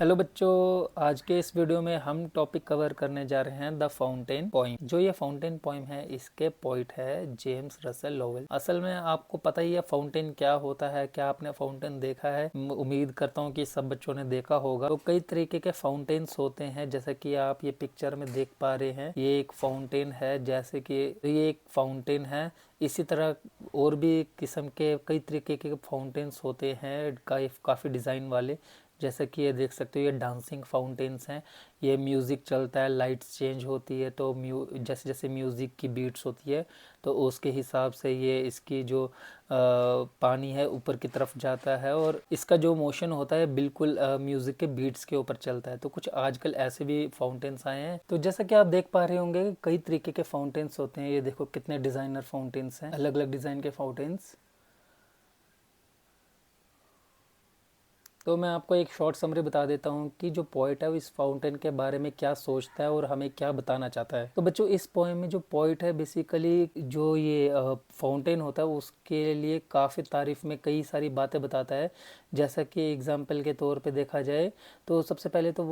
Hello बच्चों, आज के इस वीडियो में हम टॉपिक कवर करने जा रहे हैं द फाउंटेन पोइम। जो ये फाउंटेन पोइम है इसके पोइट है जेम्स रसेल लोवेल। असल में आपको पता ही है फाउंटेन क्या होता है। क्या आपने फाउंटेन देखा है? उम्मीद करता हूँ कि सब बच्चों ने देखा होगा। तो कई तरीके के फाउंटेन्स होते हैं, जैसे कि आप ये पिक्चर में देख पा रहे हैं। ये एक फाउंटेन है, जैसे कि ये एक फाउंटेन है। इसी तरह और भी किस्म के कई तरीके के फाउंटेन्स होते हैं, काफ़ी डिज़ाइन वाले। जैसे कि ये देख सकते हो, ये डांसिंग फाउंटेन्स हैं। ये म्यूज़िक चलता है, लाइट्स चेंज होती है, तो जैसे जैसे म्यूज़िक की बीट्स होती है तो उसके हिसाब से ये इसकी जो पानी है ऊपर की तरफ जाता है, और इसका जो मोशन होता है बिल्कुल म्यूज़िक के बीट्स के ऊपर चलता है। तो कुछ आजकल ऐसे भी फाउंटेन्स आए हैं। तो जैसा कि आप देख पा रहे होंगे, कई तरीके के फाउंटेन्स होते हैं। ये देखो कितने डिज़ाइनर फाउंटेन्स हैं, अलग अलग डिज़ाइन के फाउंटेन्स। तो मैं आपको एक शॉर्ट समरी बता देता हूँ कि जो पोइट है वो इस फाउंटेन के बारे में क्या सोचता है और हमें क्या बताना चाहता है। तो बच्चों, इस पोएम में जो पोइट है बेसिकली जो ये फाउंटेन होता है उसके लिए काफ़ी तारीफ में कई सारी बातें बताता है। जैसा कि एग्जाम्पल के तौर पे देखा जाए तो सबसे पहले तो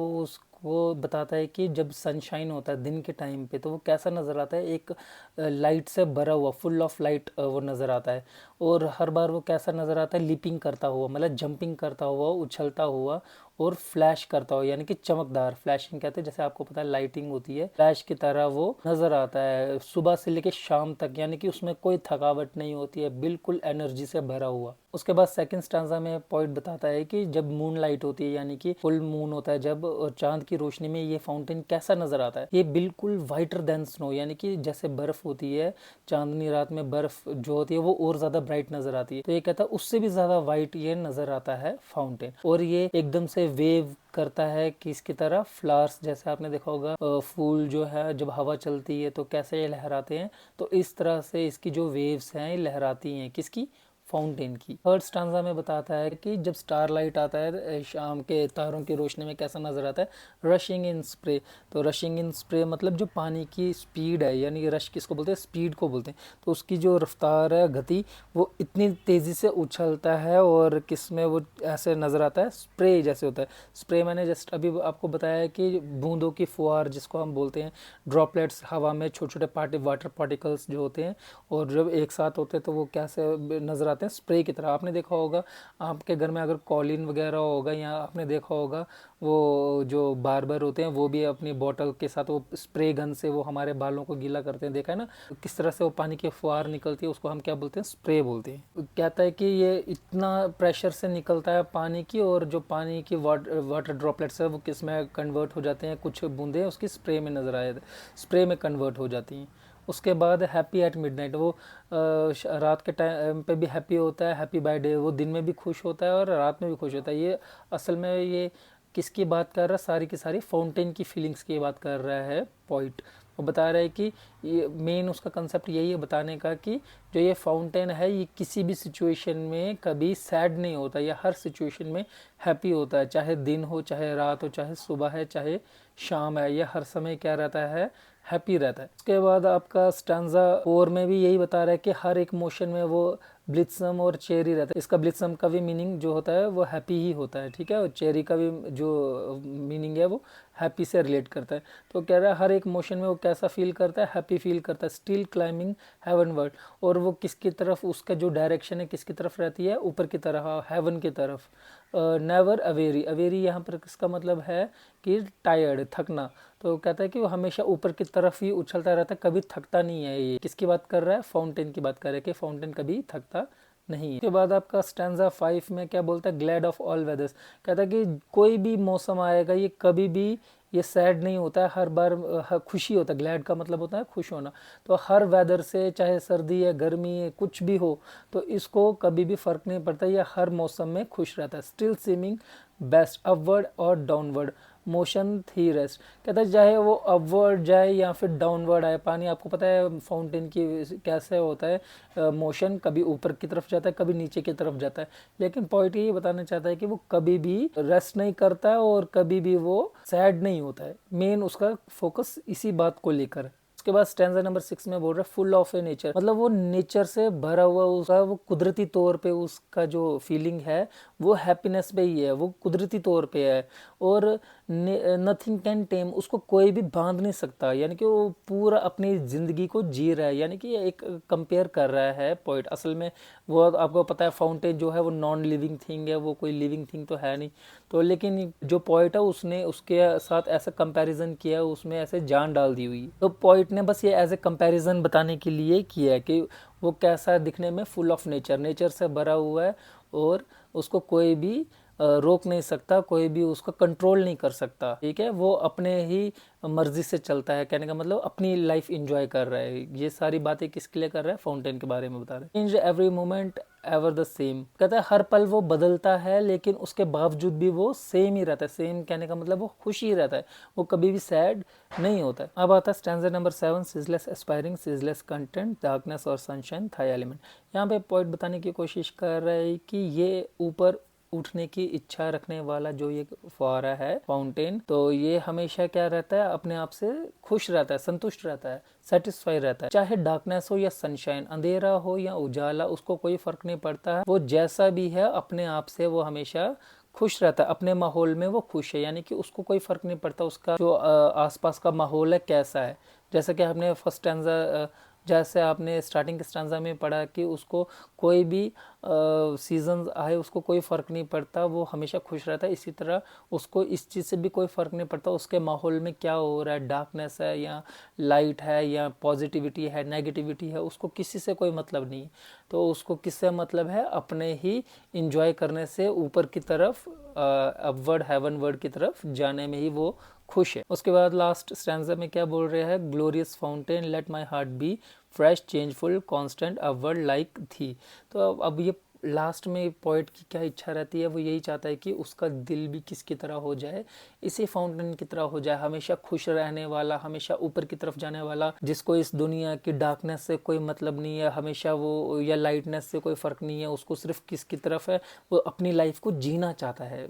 वो बताता है कि जब सनशाइन होता है दिन के टाइम पे तो वो कैसा नज़र आता है। एक लाइट से भरा हुआ, फुल ऑफ लाइट वो नज़र आता है। और हर बार वो कैसा नज़र आता है, लिपिंग करता हुआ, मतलब जंपिंग करता हुआ, उछलता हुआ और फ्लैश करता हुआ, यानी कि चमकदार। फ्लैशिंग कहते हैं, जैसे आपको पता है लाइटिंग होती है, फ्लैश की तरह वो नज़र आता है सुबह से लेकर शाम तक। यानी कि उसमें कोई थकावट नहीं होती है, बिल्कुल एनर्जी से भरा हुआ। उसके बाद सेकंड स्टांजा में पॉइंट बताता है कि जब मून लाइट होती है, यानी कि फुल मून होता है जब, और चांद की रोशनी में ये फाउंटेन कैसा नजर आता है। ये बिल्कुल वाइटर देन स्नो, यानी कि जैसे बर्फ होती है, चांदनी रात में बर्फ जो होती है वो और ज्यादा ब्राइट नजर आती है। तो ये कहता है उससे भी ज्यादा वाइट ये नजर आता है फाउंटेन। और ये एकदम से वेव करता है किसकी तरह, फ्लावर्स। जैसे आपने देखा होगा फूल जो है जब हवा चलती है तो कैसे ये लहराते हैं, तो इस तरह से इसकी जो वेव्स हैं ये लहराती हैं, किसकी, फाउंटेन की। थर्ड स्टांजा में बताता है कि जब स्टारलाइट आता है शाम के तारों की रोशनी में कैसा नजर आता है, रशिंग इन स्प्रे। तो रशिंग इन स्प्रे मतलब जो पानी की स्पीड है, यानी रश किसको बोलते हैं, स्पीड को बोलते हैं। तो उसकी जो रफ्तार है, गति, वो इतनी तेज़ी से उछलता है और किसमें वो ऐसे नज़र आता है, स्प्रे जैसे होता है। स्प्रे मैंने जस्ट अभी आपको बताया है कि बूंदों की फुहार जिसको हम बोलते हैं, ड्रॉपलेट्स हवा में, छोटे छोटे वाटर पार्टिकल्स जो होते हैं, और जब एक साथ होते हैं तो वो कैसे नज़र आते हैं, स्प्रे की तरह। आपने देखा होगा आपके घर में अगर कॉलिन वगैरह होगा, या आपने देखा होगा वो जो बार्बर होते हैं वो भी अपनी बॉटल के साथ वो स्प्रे गन से वो हमारे बालों को गीला करते हैं, देखा है ना किस तरह से वो पानी की फुहार निकलती है, उसको हम क्या बोलते हैं, स्प्रे बोलते हैं। कहता है कि ये इतना प्रेशर से निकलता है पानी की, और जो पानी की वाटर ड्रॉपलेट्स है वो किस में कन्वर्ट हो जाते हैं, कुछ बूंदे उसकी स्प्रे में नज़र आए, स्प्रे में कन्वर्ट हो जाती हैं। उसके बाद हैप्पी एट मिडनाइट, वो रात के टाइम पे भी हैप्पी होता है, हैप्पी बाय डे, वो दिन में भी खुश होता है और रात में भी खुश होता है। ये असल में ये किसकी बात कर रहा है, सारी की सारी फाउंटेन की फीलिंग्स की बात कर रहा है पॉइंट। वो बता रहा है कि ये मेन उसका कंसेप्ट यही है बताने का कि जो ये फाउंटेन है ये किसी भी सिचुएशन में कभी सैड नहीं होता, या हर सिचुएशन में हैप्पी होता है। चाहे दिन हो, चाहे रात हो, चाहे सुबह है, चाहे शाम है, यह हर समय क्या रहता है, हैप्पी रहता है। उसके बाद आपका स्टैंजा 4 में भी यही बता रहा है कि हर एक मोशन में वो ब्लिट्सम और चेरी रहता है। इसका ब्लिट्सम का भी मीनिंग जो होता है वो हैप्पी ही होता है, ठीक है, और चेरी का भी जो मीनिंग है वो हैप्पी से रिलेट करता है। तो कह रहा है हर एक मोशन में वो कैसा फील करता है, हैप्पी फील करता है। स्टिल क्लाइंबिंग हेवन वर्ड, और वो किसकी तरफ, उसका जो डायरेक्शन है किसकी तरफ रहती है, ऊपर की तरफ, हेवन की तरफ। नेवर अवेरी, अवेरी यहाँ पर किसका मतलब है कि टायर्ड, थकना। तो कहता है कि वो हमेशा ऊपर की तरफ ही उछलता रहता है, कभी थकता नहीं है। ये किसकी बात कर रहा है, फाउंटेन की बात कर रहा है कि फाउंटेन कभी थकता नहीं है। उसके बाद आपका स्टैंजा 5 में क्या बोलता है, ग्लैड ऑफ ऑल वेदर्स। कहता है कि कोई भी मौसम आएगा ये कभी भी ये सैड नहीं होता है, हर बार खुशी होता है। ग्लैड का मतलब होता है खुश होना। तो हर वेदर से, चाहे सर्दी है, गर्मी है, कुछ भी हो, तो इसको कभी भी फर्क नहीं पड़ता, ये हर मौसम में खुश रहता है। स्टिल स्विमिंग बेस्ट अपवर्ड और डाउनवर्ड मोशन थी रेस्ट। कहता है चाहे वो अपवर्ड जाए या फिर डाउनवर्ड आए पानी, आपको पता है फाउंटेन की कैसे होता है मोशन, कभी ऊपर की तरफ जाता है, कभी नीचे की तरफ जाता है। लेकिन पॉइंट ये बताना चाहता है कि वो कभी भी रेस्ट नहीं करता है और कभी भी वो सैड नहीं होता है। मेन उसका फोकस इसी बात को लेकर है। उसके बाद स्टैंजा नंबर 6 में बोल रहा है फुल ऑफ ए नेचर, मतलब वो नेचर से भरा हुआ, उसका वो कुदरती तौर पे उसका जो फीलिंग है वो हैप्पीनेस पे ही है, वो कुदरती तौर पे है। और नथिंग कैन टेम, उसको कोई भी बांध नहीं सकता, यानी कि वो पूरा अपनी ज़िंदगी को जी रहा है। यानी कि एक कंपेयर कर रहा है पोइट। असल में वो आपको पता है फाउंटेन जो है वो नॉन लिविंग थिंग है, वो कोई लिविंग थिंग तो है नहीं। तो लेकिन जो पोइट है उसने उसके साथ ऐसा कंपैरिजन किया, उसमें ऐसे जान डाल दी हुई। तो पोइट ने बस ये एज ए कंपैरिजन बताने के लिए किया है कि वो कैसा दिखने में फुल ऑफ नेचर, नेचर से भरा हुआ है और उसको कोई भी रोक नहीं सकता, कोई भी उसको कंट्रोल नहीं कर सकता। ठीक है, वो अपने ही मर्जी से चलता है, कहने का मतलब अपनी लाइफ एंजॉय कर रहा है। ये सारी बातें किसके लिए कर रहा है, फाउंटेन के बारे में बता रहे हैं। Change every moment ever the same, कहता है हर पल वो बदलता है लेकिन उसके बावजूद भी वो सेम ही रहता है। सेम कहने का मतलब वो खुश ही रहता है, वो कभी भी सैड नहीं होता है। अब आता है stanza number 7, ceaseless aspiring ceaseless content darkness और सनशाइन थाई एलिमेंट। यहाँ पे पॉइंट बताने की कोशिश कर रहा है कि ये ऊपर उठने की इच्छा रखने वाला जो ये फुहारा है फाउंटेन, तो ये हमेशा क्या रहता है, अपने आप से खुश रहता है, संतुष्ट रहता है, सेटिस्फाई रहता है। चाहे डार्कनेस हो या सनशाइन, अंधेरा हो या उजाला, उसको कोई फर्क नहीं पड़ता है। वो जैसा भी है अपने आप से वो हमेशा खुश रहता है, अपने माहौल में वो खुश है। यानी कि उसको कोई फर्क नहीं पड़ता उसका जो आसपास का माहौल है कैसा है। जैसा कि हमने फर्स्ट स्टैंजा, जैसे आपने स्टार्टिंग के स्टैंजा में पढ़ा कि उसको कोई भी सीजन आए उसको कोई फ़र्क नहीं पड़ता, वो हमेशा खुश रहता है। इसी तरह उसको इस चीज़ से भी कोई फ़र्क नहीं पड़ता उसके माहौल में क्या हो रहा है, डार्कनेस है या लाइट है या पॉजिटिविटी है नेगेटिविटी है, उसको किसी से कोई मतलब नहीं। तो उसको किससे मतलब है, अपने ही इंजॉय करने से ऊपर की तरफ, अपवर्ड हेवन वर्ड की तरफ जाने में ही वो खुश है। उसके बाद लास्ट स्टैंजा में क्या बोल रहे हैं, glorious fountain let my heart be fresh changeful constant upward like thee. तो अब ये लास्ट में पोइट की क्या इच्छा रहती है, वो यही चाहता है कि उसका दिल भी किसकी तरह हो जाए, इसी फाउंटेन की तरह हो जाए, हमेशा खुश रहने वाला, हमेशा ऊपर की तरफ जाने वाला, जिसको इस दुनिया की डार्कनेस से कोई मतलब नहीं है, हमेशा वो या लाइटनेस से कोई फ़र्क नहीं है, उसको सिर्फ किसकी तरफ है, वो अपनी लाइफ को जीना चाहता है।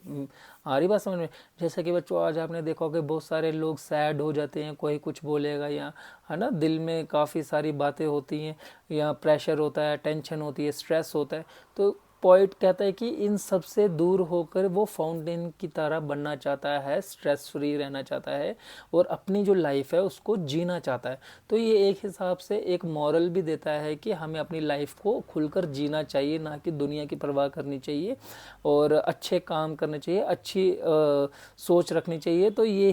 आ रही बात समझ में। जैसे कि बच्चों आज आपने देखा होगा बहुत सारे लोग सैड हो जाते हैं, कोई कुछ बोलेगा या है ना, दिल में काफ़ी सारी बातें होती हैं या प्रेशर होता है, टेंशन होती है, स्ट्रेस होता है। तो पॉइंट कहता है कि इन सब से दूर होकर वो फाउंटेन की तरह बनना चाहता है, स्ट्रेस फ्री रहना चाहता है और अपनी जो लाइफ है उसको जीना चाहता है। तो ये एक हिसाब से एक मॉरल भी देता है कि हमें अपनी लाइफ को खुलकर जीना चाहिए, ना कि दुनिया की परवाह करनी चाहिए और अच्छे काम करने चाहिए, अच्छी सोच रखनी चाहिए। तो ये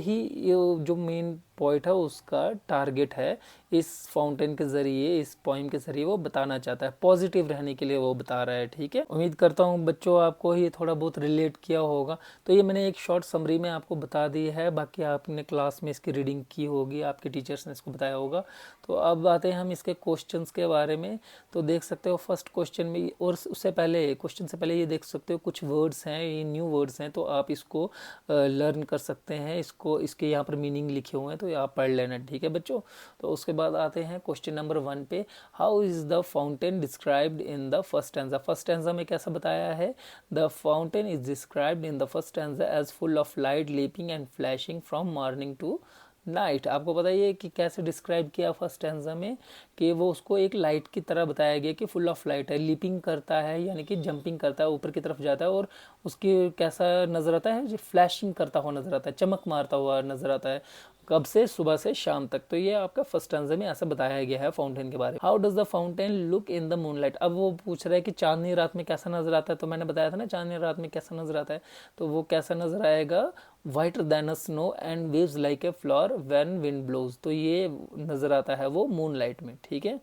जो मेन पॉइंट है उसका टारगेट है, इस फाउंटेन के ज़रिए, इस पोइम के ज़रिए वो बताना चाहता है, पॉजिटिव रहने के लिए वो बता रहा है। ठीक है, उम्मीद करता हूँ बच्चों आपको ये थोड़ा बहुत रिलेट किया होगा। तो ये मैंने एक शॉर्ट समरी में आपको बता दी है, बाकी आपने क्लास में इसकी रीडिंग की होगी, आपके टीचर्स ने इसको बताया होगा। तो अब आते हैं हम इसके क्वेश्चंस के बारे में। तो देख सकते हो फर्स्ट क्वेश्चन में, और उससे पहले क्वेश्चन से पहले ये देख सकते हो कुछ वर्ड्स हैं, ये न्यू वर्ड्स हैं, तो आप इसको लर्न कर सकते हैं। इसके यहाँ पर मीनिंग लिखे हुए हैं, तो आप पढ़ लेना। ठीक है बच्चों, तो उसके बाद आते हैं क्वेश्चन नंबर 1 पे। How is the fountain described in the first stanza. First stanza में कैसा बताया है, the fountain is described in the first stanza as full of light leaping and flashing from morning to night. आपको पता ही है कि कैसे डिस्क्राइब किया फर्स्ट स्टैंजा में, कि वो उसको एक लाइट की तरह बताया गया कि फुल ऑफ लाइट है, लीपिंग करता है यानी कि जंपिंग करता है, ऊपर की तरफ जाता है, और उसकी कैसा नजर आता है, जो फ्लैशिंग करता हुआ नजर आता है, चमक मारता हुआ नजर आता है। कब से, सुबह से शाम तक। तो ये आपका फर्स्ट स्टैंजा में ऐसा बताया गया है फाउंटेन के बारे में। How does the fountain look in the moonlight. अब वो पूछ रहा है कि चांदनी रात में कैसा नजर आता है। तो मैंने बताया था ना चांदनी रात में कैसा नजर आता है, तो वो कैसा नजर आएगा, whiter than a snow and waves like a flower when wind blows. तो ये नजर आता है वो मूनलाइट में। ठीक है,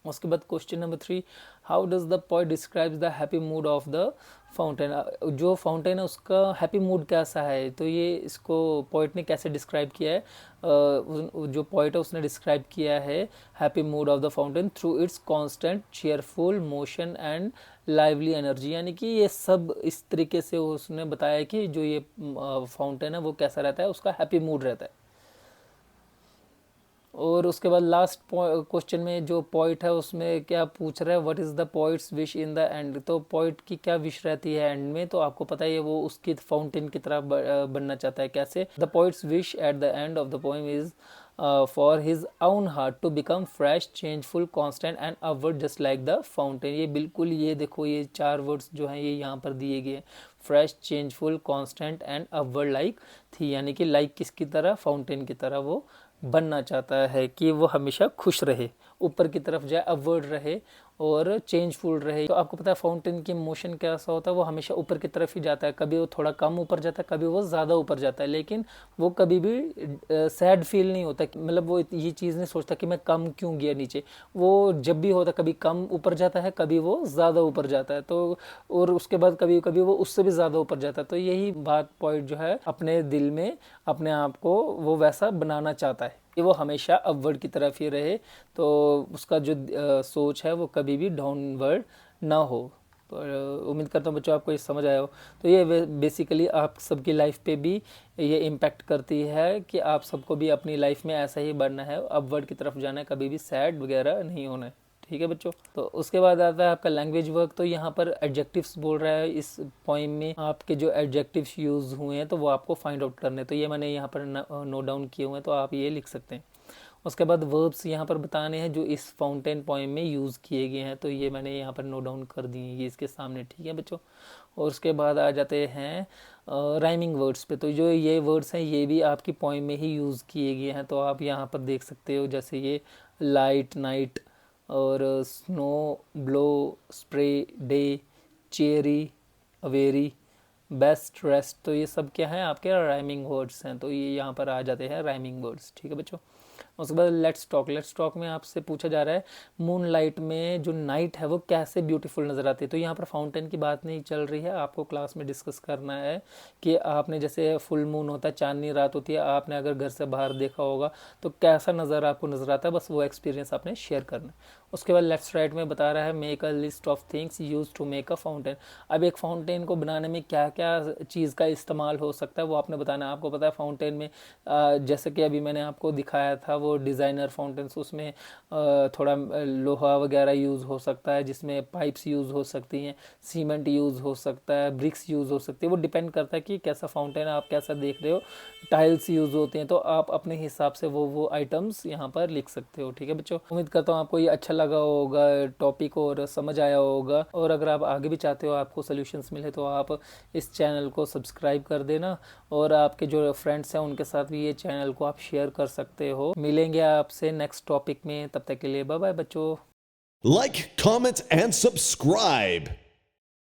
उसके बाद question number 3, how does the poet describes the happy mood off the fountain. जो फाउंटेन है उसका हैप्पी मूड कैसा है, तो ये इसको पोएट ने कैसे डिस्क्राइब किया है, जो पोएट है उसने डिस्क्राइब किया है happy mood off the fountain through it's constant cheerful motion and lively energy. यानी कि ये सब इस तरीके से उसने बताया कि जो ये फाउंटेन है वो कैसा रहता है, उसका हैप्पी मूड रहता है। और उसके बाद लास्ट क्वेश्चन में जो पॉइंट है उसमें क्या पूछ रहा है, what is the points wish in the end. तो पॉइंट की क्या विश रहती है एंड में, तो आपको पता ही है वो उसकी फाउंटेन की तरह बनना चाहता है। कैसे, the points wish at the end of the poem is for his own heart to become fresh, changeful, constant and upward just like the fountain। ये बिल्कुल, ये देखो, ये 4 वर्ड्स जो हैं ये यहाँ पर दिए गए हैं, fresh, changeful, constant and upward like थी, यानी कि लाइक किसकी तरह, फाउंटेन की तरह वो बनना चाहता है कि वो हमेशा खुश रहे, ऊपर की तरफ जाए, अपवर्ड रहे और चेंजफुल रहे। तो आपको पता है फाउंटेन की मोशन कैसा होता है, वो हमेशा ऊपर की तरफ ही जाता है, कभी वो थोड़ा कम ऊपर जाता है, कभी वो ज़्यादा ऊपर जाता है, लेकिन वो कभी भी सैड फील नहीं होता, मतलब वो ये चीज़ नहीं सोचता कि मैं कम क्यों गया नीचे। वो जब भी होता, कभी कम ऊपर जाता है, कभी वो ज़्यादा ऊपर जाता है, तो और उसके बाद कभी कभी वो उससे भी ज़्यादा ऊपर जाता है। तो यही बात पॉइंट जो है अपने दिल में अपने आप को वो वैसा बनाना चाहता है कि वो हमेशा अपवर्ड की तरफ ही रहे, तो उसका जो सोच है वो कभी भी डाउनवर्ड ना हो। तो उम्मीद करता हूँ बच्चों आपको ये समझ आया हो। तो ये बेसिकली आप सबकी लाइफ पे भी ये इम्पैक्ट करती है कि आप सबको भी अपनी लाइफ में ऐसा ही बढ़ना है, अपवर्ड की तरफ जाना है, कभी भी सैड वगैरह नहीं होना है। ठीक है बच्चों। तो उसके बाद आता है आपका लैंग्वेज वर्क। तो यहाँ पर एडजेक्टिव्स बोल रहा है, इस पोइम में आपके जो एडजेक्टिव्स यूज हुए हैं तो वो आपको फाइंड आउट करने, तो ये मैंने यहाँ पर नोट डाउन किए हुए हैं, तो आप ये लिख सकते हैं। उसके बाद वर्ब्स यहाँ पर बताने हैं जो इस फाउंटेन पोइम में यूज़ किए गए हैं, तो ये मैंने यहाँ पर नोट डाउन कर दिए हैं ये इसके सामने। ठीक है बच्चों। और उसके बाद आ जाते हैं राइमिंग वर्ड्स पे। तो जो ये वर्ड्स हैं ये भी आपकी पोइम में ही यूज़ किए गए हैं, तो आप यहाँ पर देख सकते हो, जैसे ये लाइट, नाइट, और snow, blow, spray, day, cherry, अवेरी, बेस्ट, रेस्ट। तो ये सब क्या है आपके राइमिंग वर्ड्स हैं, तो ये यहाँ पर आ जाते हैं राइमिंग वर्ड्स। ठीक है बच्चों। उसके बाद लेट्स टॉक। लेट्स टॉक में आपसे पूछा जा रहा है मून लाइट में जो नाइट है वो कैसे ब्यूटीफुल नज़र आती है। तो यहाँ पर फाउंटेन की बात नहीं चल रही है, आपको क्लास में डिस्कस करना है कि आपने जैसे फुल मून होता है, चांदनी रात होती है, आपने अगर घर से बाहर देखा होगा तो कैसा नज़र आपको नज़र आता है, बस वो एक्सपीरियंस आपने शेयर करना है। उसके बाद लेफ्ट राइट में बता रहा है make a list of things use to make a fountain. अब एक फाउंटेन को बनाने में क्या क्या चीज़ का इस्तेमाल हो सकता है वो आपने बताना है। आपको पता है फाउंटेन में जैसे कि अभी मैंने आपको दिखाया था वो डिज़ाइनर फाउंटेन्स, उसमें थोड़ा लोहा वगैरह यूज़ हो सकता है, जिसमें पाइप्स यूज़ हो सकती हैं, सीमेंट यूज़ हो सकता है, ब्रिक्स यूज़ हो सकती है, वो डिपेंड करता है कि कैसा फाउंटेन आप कैसा देख रहे हो। टाइल्स यूज़ होते हैं, तो आप अपने हिसाब से वो आइटम्स यहाँ पर लिख सकते हो। ठीक है बच्चों। उम्मीद करता हूँ आपको ये अच्छा लगा होगा टॉपिक और समझ आया होगा, और अगर आप आगे भी चाहते हो आपको सोल्यूशंस मिले तो आप इस चैनल को सब्सक्राइब कर देना, और आपके जो फ्रेंड्स हैं उनके साथ भी ये चैनल को आप शेयर कर सकते हो। मिलेंगे आपसे नेक्स्ट टॉपिक में, तब तक के लिए बाय बाय बच्चों। Like, comment, and subscribe.